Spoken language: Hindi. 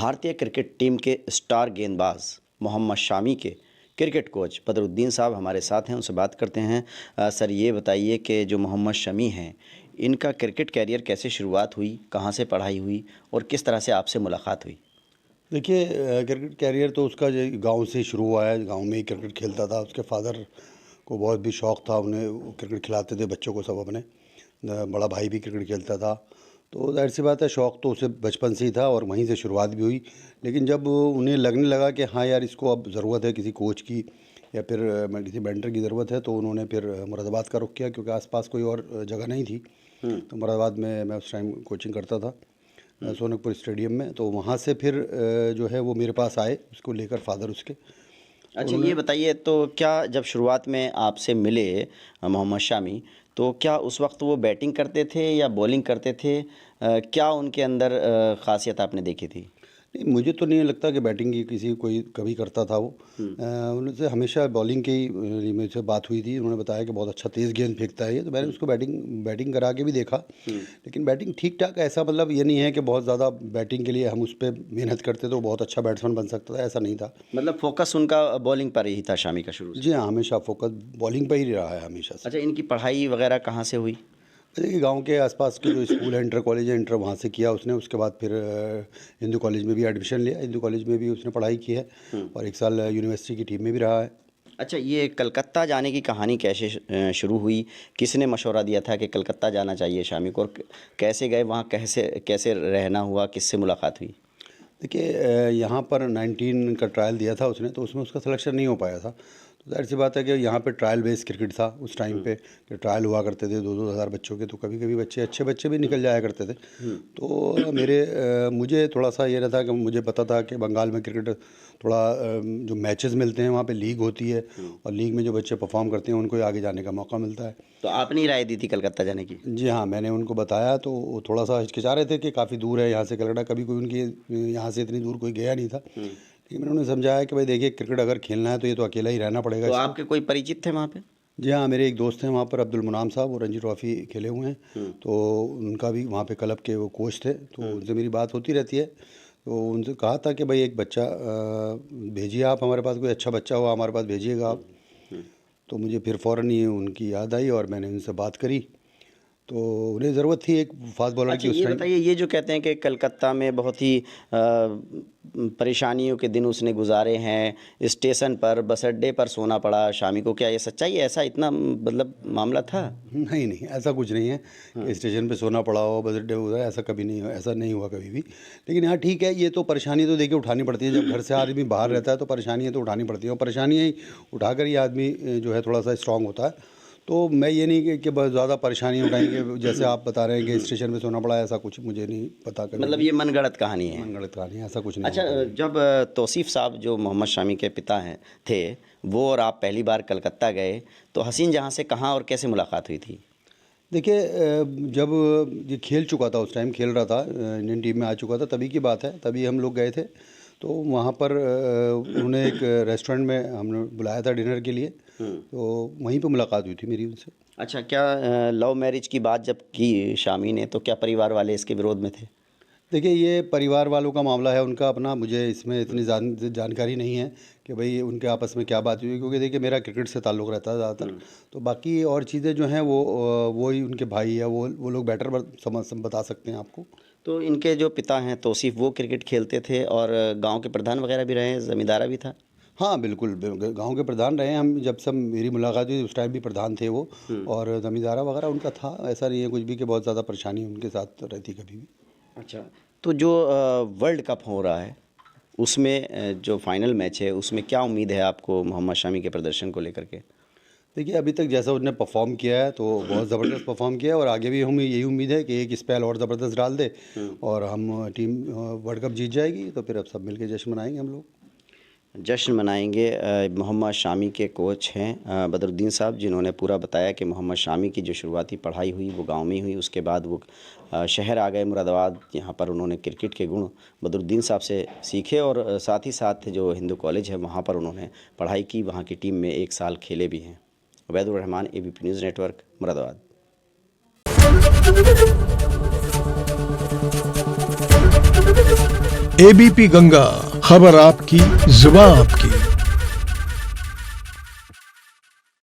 भारतीय क्रिकेट टीम के स्टार गेंदबाज मोहम्मद शामी के क्रिकेट कोच बदरुद्दीन साहब हमारे साथ हैं, उनसे बात करते हैं। सर, ये बताइए कि जो मोहम्मद शमी हैं, इनका क्रिकेट कैरियर कैसे शुरुआत हुई, कहाँ से पढ़ाई हुई और किस तरह से आपसे मुलाकात हुई? देखिए, क्रिकेट कैरियर तो उसका जो गांव से शुरू हुआ है। गांव में ही क्रिकेट खेलता था। उसके फादर को बहुत भी शौक़ था, उन्हें वो क्रिकेट खिलाते थे बच्चों को सब अपने। बड़ा भाई भी क्रिकेट खेलता था, तो जाहिर सी बात है शौक़ तो उसे बचपन से ही था और वहीं से शुरुआत भी हुई। लेकिन जब उन्हें लगने लगा कि हाँ यार, इसको अब ज़रूरत है किसी कोच की या फिर किसी मेंटर की ज़रूरत है, तो उन्होंने फिर मुरादाबाद का रुख किया, क्योंकि आसपास कोई और जगह नहीं थी। तो मुरादाबाद में मैं उस टाइम कोचिंग करता था, सोनकपुर स्टेडियम में। तो वहाँ से फिर जो है वो मेरे पास आए, उसको लेकर फादर उसके। अच्छा, ये बताइए, तो क्या जब शुरुआत में आपसे मिले मोहम्मद शामी, तो क्या उस वक्त वो बैटिंग करते थे या बॉलिंग करते थे? क्या उनके अंदर ख़ासियत आपने देखी थी? नहीं, मुझे तो नहीं लगता कि बैटिंग की किसी कोई कभी करता था वो। उनसे हमेशा बॉलिंग की मुझसे बात हुई थी। उन्होंने बताया कि बहुत अच्छा तेज़ गेंद फेंकता है ये, तो मैंने उसको बैटिंग बैटिंग करा के भी देखा। लेकिन बैटिंग ठीक ठाक, ऐसा मतलब ये नहीं है कि बहुत ज़्यादा बैटिंग के लिए हम उस पर मेहनत करते तो बहुत अच्छा बैट्समैन बन सकता था, ऐसा नहीं था। मतलब फोकस उनका बॉलिंग पर ही था शामी का शुरू से? जी हाँ, हमेशा फोकस बॉलिंग पर ही रहा है हमेशा से। अच्छा, इनकी पढ़ाई वगैरह कहाँ से हुई? देखिए, गांव के आसपास के जो स्कूल है, इंटर कॉलेज है, इंटर वहाँ से किया उसने। उसके बाद फिर हिंदू कॉलेज में भी एडमिशन लिया, हिंदू कॉलेज में भी उसने पढ़ाई की है और एक साल यूनिवर्सिटी की टीम में भी रहा है। अच्छा, ये कलकत्ता जाने की कहानी कैसे शुरू हुई? किसने मशवरा दिया था कि कलकत्ता जाना चाहिए शामी को, और कैसे गए वहाँ, कैसे कैसे रहना हुआ, किससे मुलाकात हुई? देखिए, यहाँ पर 19 का ट्रायल दिया था उसने, तो उसमें उसका सिलेक्शन नहीं हो पाया था। तो जाहिर सी बात है कि यहाँ पे ट्रायल बेस्ड क्रिकेट था उस टाइम पे, कि ट्रायल हुआ करते थे 2-2 हज़ार बच्चों के। तो कभी कभी बच्चे, अच्छे बच्चे भी निकल जाया करते थे। तो मुझे थोड़ा सा ये रहता कि मुझे पता था कि बंगाल में क्रिकेट थोड़ा जो मैचेस मिलते हैं वहाँ पे लीग होती है, और लीग में जो बच्चे परफॉर्म करते हैं उनको ही आगे जाने का मौका मिलता है। तो आपने ही राय दी थी कलकत्ता जाने की? जी हाँ, मैंने उनको बताया, तो वो थोड़ा सा हिचकिचा रहे थे कि काफ़ी दूर है यहाँ से कलकत्ता, कभी कोई उनकी यहाँ से इतनी दूर कोई गया नहीं था। लेकिन मैंने उन्हें समझाया कि भाई देखिए, क्रिकेट अगर खेलना है तो ये तो अकेला ही रहना पड़ेगा तो इसको। आपके कोई परिचित थे वहाँ पे? जी हाँ, मेरे एक दोस्त हैं वहाँ पर, अब्दुल मुनाम साहब, वो रणजी ट्रॉफ़ी खेले हुए हैं। तो उनका भी वहाँ पे क्लब के वो कोच थे, तो उनसे मेरी बात होती रहती है। तो उनसे कहा था कि भाई एक बच्चा भेजिए आप हमारे पास, कोई अच्छा बच्चा हो हमारे पास भेजिएगा आप। तो मुझे फिर फ़ौरन ये उनकी याद आई और मैंने उनसे बात करी। तो उन्हें ज़रूरत थी एक फास्ट बॉलर अच्छा, की उस ये टाइम। बताइए, ये जो कहते हैं कि कलकत्ता में बहुत ही परेशानियों के दिन उसने गुजारे हैं, स्टेशन पर, बस अड्डे पर सोना पड़ा शामी को, क्या ये सच्चाई है? ऐसा इतना मतलब मामला था? नहीं नहीं, ऐसा कुछ नहीं है कि स्टेशन पे सोना पड़ा हो, बस अड्डे उधर, ऐसा कभी नहीं, ऐसा नहीं हुआ कभी भी। लेकिन हाँ ठीक है, ये तो परेशानी तो देखिए उठानी पड़ती है। जब घर से आदमी बाहर रहता है तो परेशानियाँ तो उठानी पड़ती हैं, और परेशानियाँ ही उठाकर ही आदमी जो है थोड़ा सा स्ट्रांग होता है। तो मैं ये नहीं कि बहुत ज़्यादा परेशानी उठाएंगे, जैसे आप बता रहे हैं कि स्टेशन पे सोना पड़ा, ऐसा कुछ मुझे नहीं पता। कभी मतलब ये मनगढ़ंत कहानी है? मनगढ़ंत कहानी है, ऐसा कुछ नहीं अच्छा, हुआ। जब तौसीफ़ साहब जो मोहम्मद शामी के पिता हैं थे, वो और आप पहली बार कलकत्ता गए, तो हसीन जहाँ से कहाँ और कैसे मुलाकात हुई थी? देखिए, जब ये खेल चुका था, उस टाइम खेल रहा था, इंडियन टीम में आ चुका था, तभी की बात है। तभी हम लोग गए थे। तो वहाँ पर उन्होंने एक रेस्टोरेंट में हमने बुलाया था डिनर के लिए, तो वहीं पे मुलाकात हुई थी मेरी उनसे। अच्छा, क्या लव मैरिज की बात जब की शामी ने, तो क्या परिवार वाले इसके विरोध में थे? देखिए, ये परिवार वालों का मामला है उनका अपना, मुझे इसमें इतनी जानकारी नहीं है कि भाई उनके आपस में क्या बात हुई, क्योंकि देखिए मेरा क्रिकेट से ताल्लुक़ रहता है ज़्यादातर। तो बाकी और चीज़ें जो हैं वो ही उनके भाई या वो लोग बेटर बता सकते हैं आपको। तो इनके जो पिता हैं तौसीफ़, वो क्रिकेट खेलते थे और गांव के प्रधान वगैरह भी रहे हैं, ज़मींदारा भी था? हाँ बिल्कुल, गांव के प्रधान रहे हैं। हम जब सब मेरी मुलाकात हुई उस टाइम भी प्रधान थे वो, और ज़मींदारा वगैरह उनका था। ऐसा नहीं है कुछ भी कि बहुत ज़्यादा परेशानी उनके साथ रहती कभी भी। अच्छा, तो जो वर्ल्ड कप हो रहा है, उसमें जो फाइनल मैच है, उसमें क्या उम्मीद है आपको मोहम्मद शामी के प्रदर्शन को लेकर के? देखिए, अभी तक जैसा उन्होंने परफॉर्म किया है तो बहुत ज़बरदस्त परफॉर्म किया है, और आगे भी हमें यही उम्मीद है कि एक स्पेल और ज़बरदस्त डाल दे और हम टीम वर्ल्ड कप जीत जाएगी। तो फिर अब सब मिलके जश्न मनाएंगे हम लोग। जश्न मनाएंगे। मोहम्मद शामी के कोच हैं बदरुद्दीन साहब, जिन्होंने पूरा बताया कि मोहम्मद शामी की जो शुरुआती पढ़ाई हुई वो गांव में ही हुई। उसके बाद वो शहर आ गए मुरादाबाद। यहाँ पर उन्होंने क्रिकेट के गुण बदरुद्दीन साहब से सीखे, और साथ ही साथ जो हिंदू कॉलेज है वहाँ पर उन्होंने पढ़ाई की, वहाँ की टीम में 1 साल खेले भी हैं। Ubaidur Rahman, ABP news network, Moradabad. ABP Ganga, खबर आपकी, जुबान आपकी।